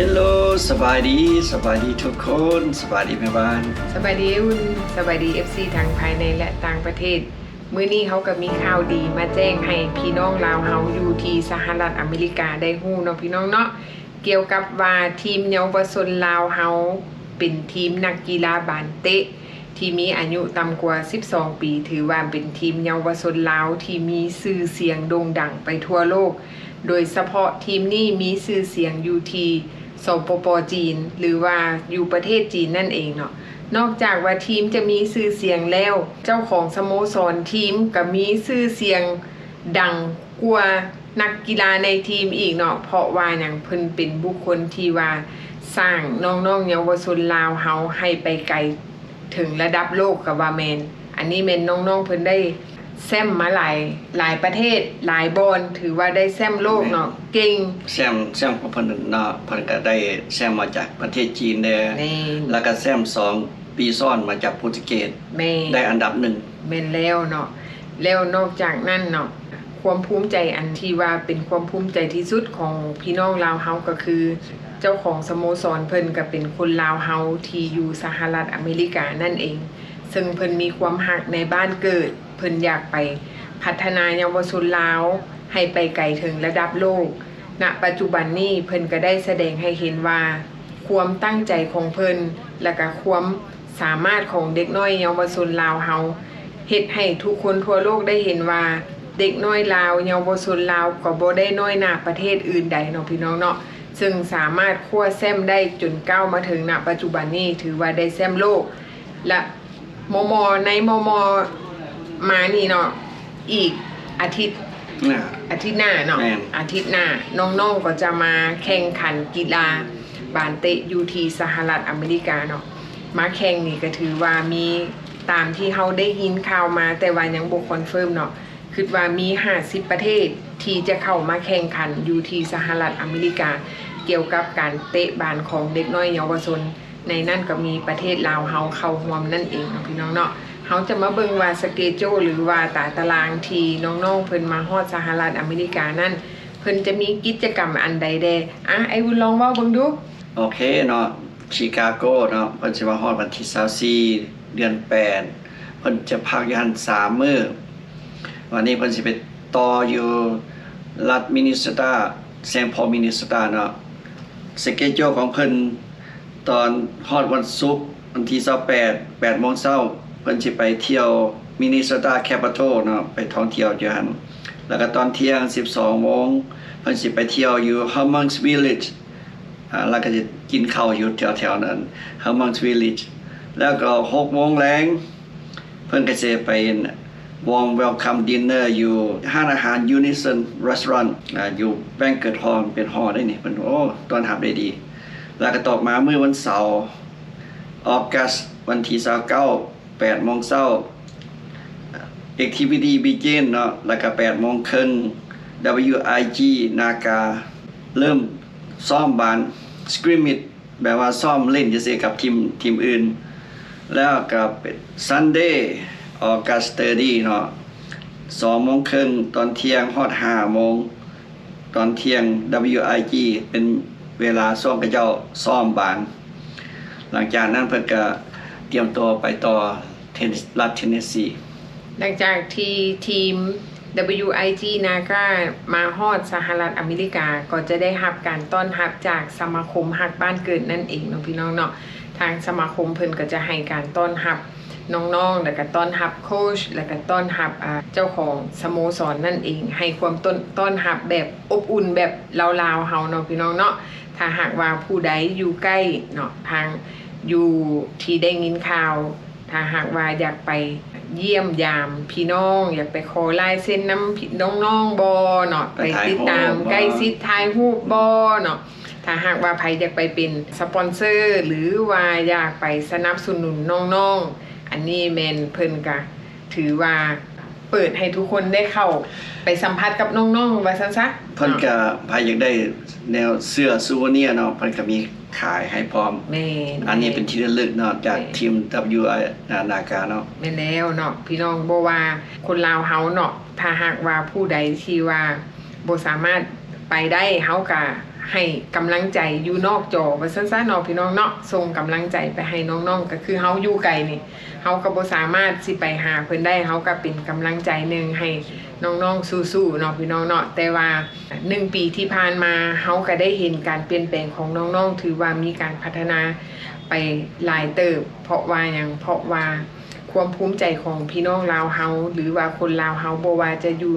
ฮลโหลสบายดีทุกคนสบายดีแม่บ้านสบายดีอุ่นสบายดี FC ทางภายในและต่างประเทศมื้อนี้เขาก็มีข่าวดีมาแจ้งให้พี่น้องลาวเฮาอยู่ที่สหรัฐอเมริกาได้ฮู้เนาะพี่น้องเนาะเกี่ยวกับว่าทีมเยาวชนลาวเฮาเป็นทีมนักกีฬาบานเตะที่มีอายุต่ำกว่า12ปีถือว่าเป็นทีมเยาวชนลาวที่มีชื่อเสียงโด่งดังไปทั่วโลกโดยเฉพาะทีมนี้มีชื่อเสียงอยู่ที่สปป.จีนหรือว่าอยู่ประเทศจีนนั่นเองเนาะนอกจากว่าทีมจะมีชื่อเสียงแล้วเจ้าของสโมสรทีมก็มีชื่อเสียงดังกว่านักกีฬาในทีมอีกเนาะเพราะว่าอย่างเพิ่นเป็นบุคคลที่ว่าสร้างน้องๆเยาวชนลาวเฮาให้ไปไกลถึงระดับโลกกับว่าแมนอันนี้แม่นน้องๆเพิ่นได้แซมมาหลายประเทศหลายบอลถือว่าได้แซมโลกเนาะเก่งแซมของเพิ่นเนาะเพิ่นก็ได้แซมมาจากประเทศจีนเด้แล้วก็แซม2ปีซ้อนมาจากโปรตุเกสได้อันดับ1แม่นแล้วเนาะแล้วนอกจากนั้นเนาะความภูมิใจอันที่ว่าเป็นความภูมิใจที่สุดของพี่น้องลาวเฮาก็คือเจ้าของสโมสรเพิ่นก็เป็นคนลาวเฮาที่อยู่สหรัฐอเมริกานั่นเองซึ่งเพิ่นมีความรักในบ้านเกิดเพิ่นอยากไปพัฒนาเยาวชนลาวให้ไปไกลถึงระดับโลกณปัจจุบันนี้เพิ่นก็ได้แสดงให้เห็นว่าความตั้งใจของเพิ่นและก็ความสามารถของเด็กน้อยเยาวชนลาวเฮาเฮ็ดให้ทุกคนทั่วโลกได้เห็นว่าเด็กน้อยลาวเยาวชนลาวก็บ่ได้น้อยหน้าประเทศอื่นใดเนาะพี่น้องเนาะซึ่งสามารถคว้าแชมป์ได้จนก้าวมาถึงณปัจจุบันนี้ถือว่าได้แชมป์โลกและมมานี่เนาะอีกอาทิตย์หน้าเนาะอาทิตย์หน้าน้องๆก็จะมาแข่งขันกีฬาบานเตะอยู่ที่สหรัฐอเมริกาเนาะมาแข่งนี่ก็ถือว่ามีตามที่เฮาได้ยินข่าวมาแต่ว่ายังบ่คอนเฟิร์มเนาะคือว่ามี50ประเทศที่จะเข้ามาแข่งขันอยู่ที่สหรัฐอเมริกาเกี่ยวกับการเตะบานของเด็กน้อยเยาวชนในนั่นก็มีประเทศลาวเฮาเข้าร่วมนั่นเองเนาะพี่น้องเนาะเฮาจะมาเบิ่งว่าสเกจูหรือว่าตารางที่น้องๆเพิ่นมาฮอดสหรัฐอเมริกานั่นเพิ่นจะมีกิจกรรมอันใดแดไอ้วุ้นลองเว้าเบิ่งดูโอเคเนาะชิคาโกเนาะเพิ่นสิมาฮอดวันที่24เดือน8เพิ่นจะพักอยู่หั่น3มื้อวันนี้เพิ่นสิไปต่ออยู่รัฐมินนิโซตาเซนต์พอลมินนิโซตาเนาะสเกจูของเพิ่นตอนฮอดวันศุกร์วันที่28 8:00 นเพิ่นสิไปเที่ยวมินนิโซตาแคปิตอลเนาะไปท่องเที่ยวอยู่หั่นแล้วก็ตอนเที่ยง 12:00 นเพิ่นสิไปเที่ยวอยู่ Herman's Village แล้วก็จะกินข้าวอยู่แถวๆนั้น Herman's Village แล้วก็ 6:00 นแลงเพิ่นก็สิไปwarm welcome dinner อยู่ห้านอาหาร Unison Restaurant อยู่ Banquet Hall เป็นฮอลล์ได้นี่เพิ่นโอ้ต้อนรับได้ดีแล้วก็ต่อมามื้อวันเสาร์ออกัสวันที่29 8:00 นActivity begin เนาะแล้วก็8:30 นWIG นากาเริ่มซ้อมบาน scrimmage แบบว่าซ้อมเล่นจะเสียกับทีมอื่นแล้วก็เป็น Sunday ออกัส30เนาะ2:30 นตอนเที่ยงฮอด5:00 นตอนเที่ยง WIG เป็นเวลาซ้อมกับเจ้าซ้อมบานหลังจากนั้นเพิ่นก็เตรียมตัวไปต่อรัฐเทนเนสซีหลังจากที่ทีม WIG นาก้ามาฮอดสหรัฐอเมริกาก็จะได้รับการต้อนรับจากสมาคมฮักบ้านเกิดนั่นเองเนาะพี่น้องเนาะทางสมาคมเพิ่นก็จะให้การต้อนรับน้องๆแล้วก็ต้อนรับโค้ชแล้วก็ต้อนรับเจ้าของสโมสรนั่นเองให้ความต้อนรับแบบอบอุ่นแบบลาวๆเฮาเนาะพี่น้องเนาะถ้าหากว่าผู้ใดอยู่ใกล้เนาะทางอยู่ที่ได้ยินข่าวถ้าหากว่าอยากไปเยี่ยมยามพี่น้องอยากไปขอลายเซ็นน้ำน้องๆบอเนาะไปติดตามใกล้ชิดถ่ายรูปบอเนาะถ้าหากว่าใครอยากไปเป็นสปอนเซอร์หรือว่าอยากไปสนับสนุนน้องๆอันนี้แมนเพิ่นก็ถือว่าเปิดให้ทุกคนได้เข้าไปสัมผัสกับน้องๆว่าซั่นซะเพิ่นก็ใครอยากได้แนวเสื้อซูเวเนียร์เนาะเพิ่นก็มีขายให้พร้อมแม่อันนี้เป็นที่ระลึกเนาะจากทีม WI นากาเนาะแม่นแล้วเนาะพี่น้องบ่ว่าคนลาวเฮาเนาะถ้าหากว่าผู้ใดที่ว่าบ่สามารถไปได้เฮา ให้กำลังใจอยู่นอกจอว่าซั่นๆเนาะพี่น้องเนาะส่งกำลังใจไปให้น้องๆก็คือเฮาอยู่ไกลนี่เฮาก็บ่สามารถสิไปหาเพิ่นได้เฮาก็เป็นกำลังใจหนึงให้น้องๆสู้ๆเนาะพี่น้องเนาะแต่ว่า1ปีที่ผ่านมาเฮาก็ได้เห็นการเปลี่ยนแปลงของน้องๆถือว่ามีการพัฒนาไปหลายเติบเพราะว่าหยังเพราะว่าความภูมิใจของพี่น้องลาวเฮาหรือว่าคนลาวเฮาบ่ว่าจะอยู่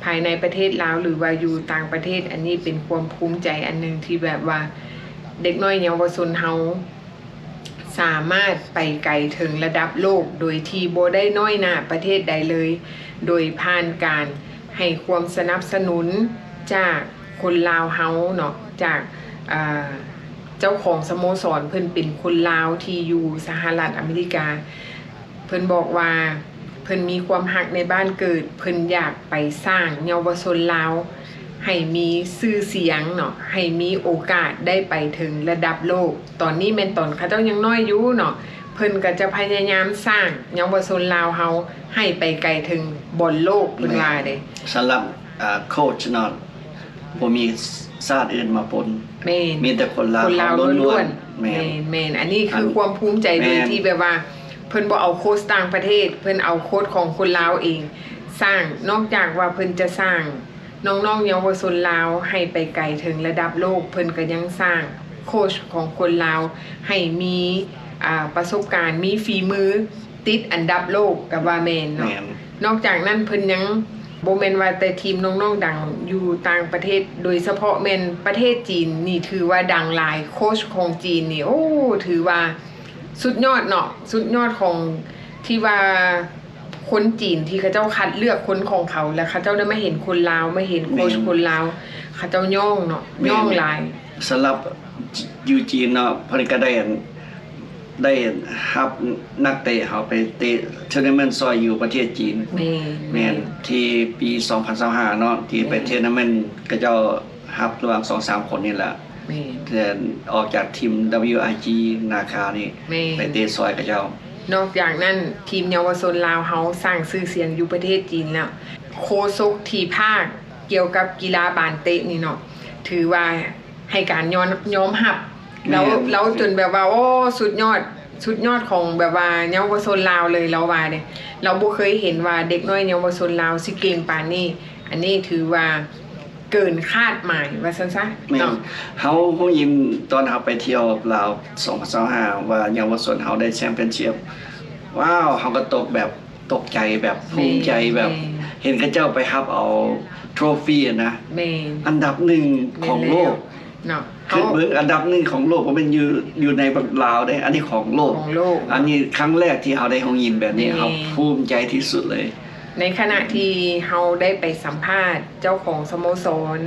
ภายในประเทศลาวหรือว่าอยู่ต่างประเทศอันนี้เป็นความภูมิใจอันนึงที่แบบว่าเด็กน้อยเยาวชนเฮาสามารถไปไกลถึงระดับโลกโดยที่บ่ได้น้อยหน้าประเทศใดเลยโดยผ่านการให้ความสนับสนุนจากคนลาวเฮาเนาะจากเจ้าของสโมสรเพิ่นเป็นคนลาวที่อยู่สหรัฐอเมริกาเพิ่นบอกว่าเพิ่นมีความหักในบ้านเกิดเพิ่นอยากไปสร้างเยาวชนลาวให้มีชื่อเสียงเนาะให้มีโอกาสได้ไปถึงระดับโลกตอนนี้แม่นตอนเขาเจ้ายังน้อยอยู่เนาะเพิ่นก็จะพยายามสร้างเยาวชนลาวเฮาให้ไปไกลถึงบนโลกเพิ่นว่าเด้ สำหรับโค้ชเนาะบ่มีชาติอื่นมาปน แม่น มีแต่คนลาว คนลาว ล้ ล้ว วน น ๆ ๆ แม่ แม่น นแม่นอันนี้คือความภูมิใจโดย แม่น ที่แบบว่าเพิ่นบ่เอาโค้ชต่างประเทศ เพิ่นเอาโค้ชของคนลาวเอง สร้างนอกจากว่าเพิ่นจะสร้างน้องๆเยาวชนลาวให้ไปไกลถึงระดับโลกเพิ่นก็ยังสร้างโค้ชของคนลาวให้มีประสบการณ์มีฝีมือติดอันดับโลกก็ว่าแม่นเนาะ แม่น นอกจากนั้นเพิ่นยังบ่แม่นว่าแต่ทีมน้องๆดังอยู่ต่างประเทศโดยเฉพาะแม่นประเทศจีนนี่ถือว่าดังหลายโค้ชของจีนนี่โอ้ถือว่าสุดยอดเนาะสุดยอดของที่ว่าคนจีนที่เขาเจ้าคัดเลือกคนของเขาแล้วเขาเจ้าได้มาเห็นคนลาวมาเห็นโค้ชคนลาวเขาเจ้าย่องเนาะย่องหลาย สำหรับยูจีนเนาะเพิ่นก็ได้รับนักเตะเขาไปเตะทัวร์นาเมนต์ซอยอยู่ประเทศจีน แม่นที่ปี2025เนาะที่ไปทัวร์นาเมนต์ก็เจ้ารับระหว่าง 2-3 คนนี่แหละ แม่น แต่ออกจากทีม WIG นาคานี่ แม่น ไปเตะซอยกับเจ้า นอกจากนั้นทีมเยาวชนลาวเฮาสร้างชื่อเสียงอยู่ประเทศจีนแล้วโคศกที่ภาคเกี่ยวกับกีฬาบานเตะนี่เนาะถือว่าให้การยอมรับแล้วจนแบบว่าโอ้สุดยอดของแบบว่าเยาวชนลาวเลยเราว่าเด้เราบ่เคยเห็นว่าเด็กน้อยเยาวชนลาวสิเก่งปานนี้อันนี้ถือว่าเกินคาดหมายว่าซั่นซะ แม่น เนาะ เฮาฮู้ยินตอนเฮาไปเที่ยวลาว2025ว่าเยาวชนเฮาได้แชมเปี้ยนชิพว้าวเฮาก็ตกใจแบบภูมิใจแบบเห็นเขาเจ้าไปรับเอาโทรฟี่นะ แม่น อันดับหนึ่งของโลก เนาะ คือเบิ่งอันดับหนึ่งของโลกบ่แม่นอยู่ในลาวเด้อันนี้ของโลก ของโลก อันนี้ครั้งแรกที่เฮาได้ฮู้ยินแบบนี้ แม่ เฮาภูมิใจที่สุดเลย ในขณะที่เฮาได้ไปสัมภาษณ์เจ้าของสโมสร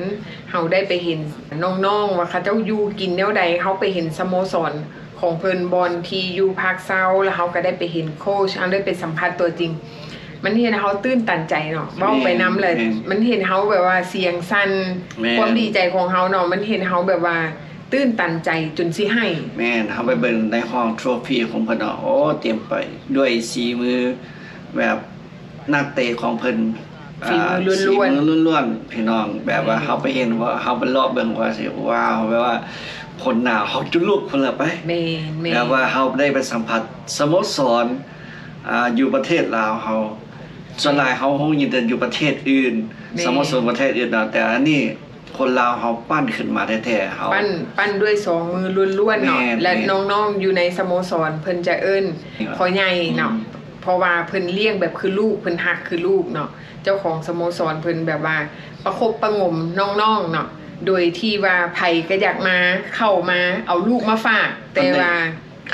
เฮาได้ไปเห็นน้องๆว่าเขาเจ้าอยู่กินแนวใดเฮาไปเห็นสโมสรของเพิ่นบอลที่อยู่ภาคเซาแล้วเฮาก็ได้ไปเห็นโค้ชเฮาได้ไปสัมภาษณ์ตัวจริง มันเห็นเฮาตื้นตันใจเนาะเว้าไปนํเลย มันเห็นเฮาแบบว่าเสียงสั่น แม่น ความดีใจของเฮาเนาะมันเห็นเฮาแบบว่าตื้นตันใจจนสิให้ แม่นเฮาไปเบิ่งในห้องโทรฟี่ของเพิ่นเนาะโอ้เตรียมไปด้วยสีมือแบบนักเตะของเพิ่น ฝีมือล้วนๆ ฝีมือล้วนๆพี่น้องแบบว่าเฮาไปเห็นว่าเฮาไปรอบเบิ่งว่าสิว้าวแบบว่าผลหน้าเฮาจุลุกพุ่นละไป แม่น แบบว่าเฮาได้ไปสัมผัสสโมสรอยู่ประเทศลาวเฮาส่วนหลายเฮาคงยินแต่อยู่ประเทศอื่นสโมสรประเทศอื่นเนาะแต่อันนี้คนลาวเฮาปั้นขึ้นมาแท้ๆเฮา ปั้นด้วยสองมือล้วนๆเนาะ แม่น และน้องๆอยู่ในสโมสรเพิ่นจะเอิ้นพ่อใหญ่เนาะ อืม เพราะว่าเพิ่นเลี้ยงแบบคือลูกเพิ่นฮักคือลูกเนาะเจ้าของสโมสรเพิ่นแบบว่าประคบประหงมน้องๆเนาะโดยที่ว่าไผก็อยากมาเข้ามาเอาลูกมาฝาก แต่ว่า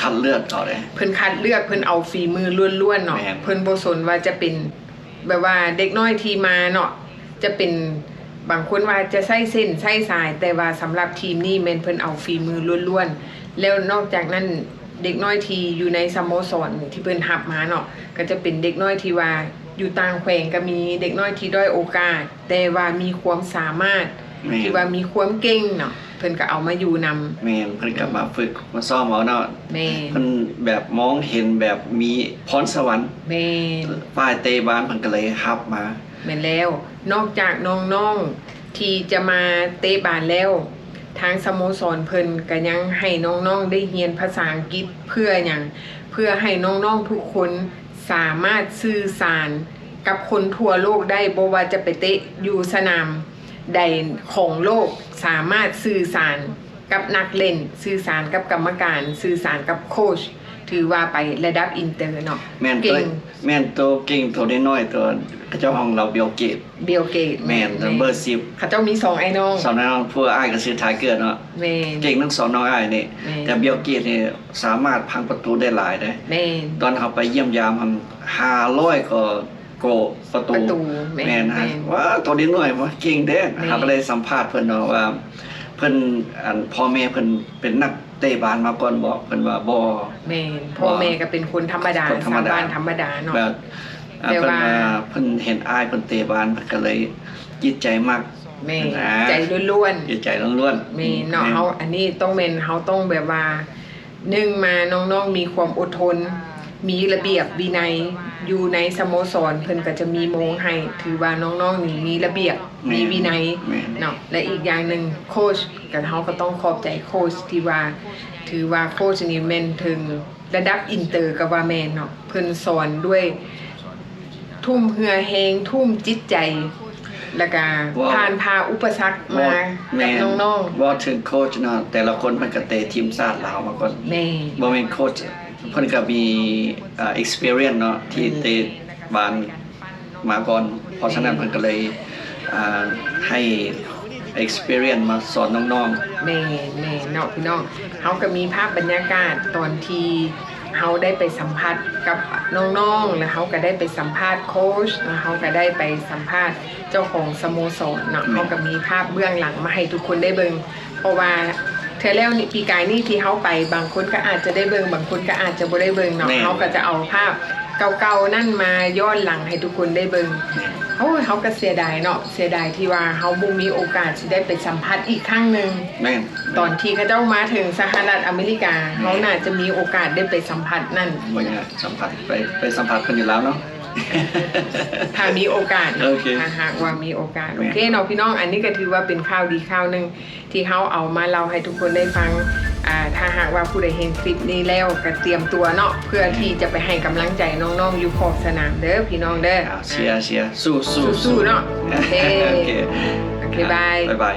คัดเลือดต่อเลย เพิ่นคัดเลือกเพิ่นเอาฝีมือล้วนๆเนาะ แม่น เพิ่นบ่สนว่าจะเป็นแบบว่าเด็กน้อยที่มาเนาะจะเป็นบางคนว่าจะใส่เส้นใส่สาย แต่ว่าสำหรับทีมนี้แม่นเพิ่นเอาฝีมือล้วนๆแล้วนอกจากนั้นเด็กน้อยที่อยู่ในสโมสรที่เพิ่นรับมาเนาะก็จะเป็นเด็กน้อยที่ว่าอยู่ต่างแขวงก็มีเด็กน้อยที่ด้อยโอกาส แต่ว่ามีความสามารถ แม่น ที่ว่ามีความเก่งเนาะเพิ่นก็เอามาอยู่นำ แม่นเพิ่นกลับมาฝึกมาซ้อมเอาเนาะ แม่ เพิ่นแบบมองเห็นแบบมีพรสวรรค์ แม่ ป้ายเตะบ้านเพิ่นก็เลยรับมา แม่นแล้วนอกจากน้องๆที่จะมาเตะบานแล้ว ทางสโมสรเพิ่นก็ยังให้น้องๆได้เรียนภาษาอังกฤษเพื่อหยังเพื่อให้น้องๆทุกคนสามารถสื่อสารกับคนทั่วโลกได้บ่ว่าจะไปเตะอยู่สนามใดของโลกสามารถสื่อสารกับนักเล่นสื่อสารกับกรรมการสื่อสารกับโค้ชถือว่าไประดับอินเตอร์เนาะ แม่นตัวแม่นตัวเก่งตัวน้อยๆตัวเจ้าของเราเบลเกต เบลเกต แม่นเบอร์10เขาเจ้ามี2ไอ้น้อง สองน้องผู้อ้ายก็ซื้อท้ายเกิดเนาะ แม่น เก่งทั้งสองน้องอ้ายนี่ แม่น แต่เบลเกตนี่สามารถพังประตูได้หลายได้ แม่น ตอนเขาไปเยี่ยมยามทำ500ก็โกประตู ประตูแม่ แม่น แม่ ฮะ น ว่าตัวนี้หน่อยว่าเก่งเด้ แม่ เขาก็เลยสัมภาษณ์เพิ่นเนาะว่าเพิ่นพ่อแม่เพิ่นเป็นนักเตะบาสมาก่อนบ่เพิ่นว่าบ่ แม่นพ่อแม่ก็เป็นคนธรรมดา คนธรรมดา ชาวบ้านธรรมดาเนาะ แบบแต่ เพิ่น ว่า เพิ่นเห็นอ้ายเพิ่นเตะบาสเพิ่นก็เลยจิตใจมาก แม่ นะ ใจล้วน จิตใจล้วน ๆแม่เนาะเฮาอันนี้ต้องเป็นเฮาต้องแบบว่าหนึ่งมาน้องๆมีความอดทน มีระเบียบวินัยอยู่ในสโมสรเพิ่นก็จะมีโมงให้ถือว่าน้องๆนี่มีระเบียบมีวินัย แม่น เนาะและอีกอย่างหนึ่งโค้ชกับเขาก็ต้องขอบใจโค้ชที่ว่าถือว่าโค้ชนี่แม่นถึงระดับอินเตอร์ก็ว่าแม่นเนาะเพิ่นสอนด้วยทุ่มเหือแหงทุ่มจิตใจ แล้วก็ ว้าว ผ่านพาอุปสรรคมา แม่ กับ น น้อง บ่ถึงโค้ชเนาะแต่ละคนเพิ่นก็เตะทีมชาติลาวมาก่อน ๆแม่ บ่แม่นโค้ชเพิ่นก็มีexperience เนาะที่เตะบาสมาก่อน เพราะฉะนั้นเพิ่นก็เลยให้ experience มาสอนน้อง แม่เนาะพี่น้องเขาก็มีภาพบรรยากาศตอนที่เขาได้ไปสัมภาษณ์กับน้องๆแล้วเขาก็ได้ไปสัมภาษณ์โค้ชแล้วเขาก็ได้ไปสัมภาษณ์เจ้าของสโมสรเนาะเขาก็มีภาพเบื้องหลังมาให้ทุกคนได้เบิ่งเพราะว่าเธอแล้วนี่ปีกายนี่ที่เขาไปบางคนก็อาจจะได้เบิ่งบางคนก็อาจจะบ่ได้เบิ่งเนาะเขาก็จะเอาภาพเก่าๆนั่นมาย้อนหลังให้ทุกคนได้เบิ่ง โอ้ยเขาก็เสียดายเนาะเสียดายที่ว่าเขาบ่มีโอกาสที่ได้ไปสัมผัสอีกครั้งหนึ่ง ๆแม่น ตอนที่เขาเจ้ามาถึงสหรัฐอเมริกาเขาน่าจะมีโอกาสได้ไปสัมผัสนั่น บ่อยากสัมผัสไปสัมผัสเพิ่นอยู่แล้วเนาะ ถ้ามีโอกาส โอเค ถ้าหากว่ามีโอกาส แม่ โอเคเนาะพี่น้องอันนี้ก็ถือว่าเป็นข่าวดีข่าวหนึ่งที่เขาเอามาเล่าให้ทุกคนได้ฟังถ้าหากว่าผู้ใดเห็นคลิปนี้แล้วก็เตรียมตัวเนาะเพื่อที่จะไปให้กำลังใจน้องๆอยู่ขอบสนามเด้อพี่น้องเด้อ เชียร์สู้ สู้ๆเนาะโอเค โอเค โอเคบาย บ๊ายบาย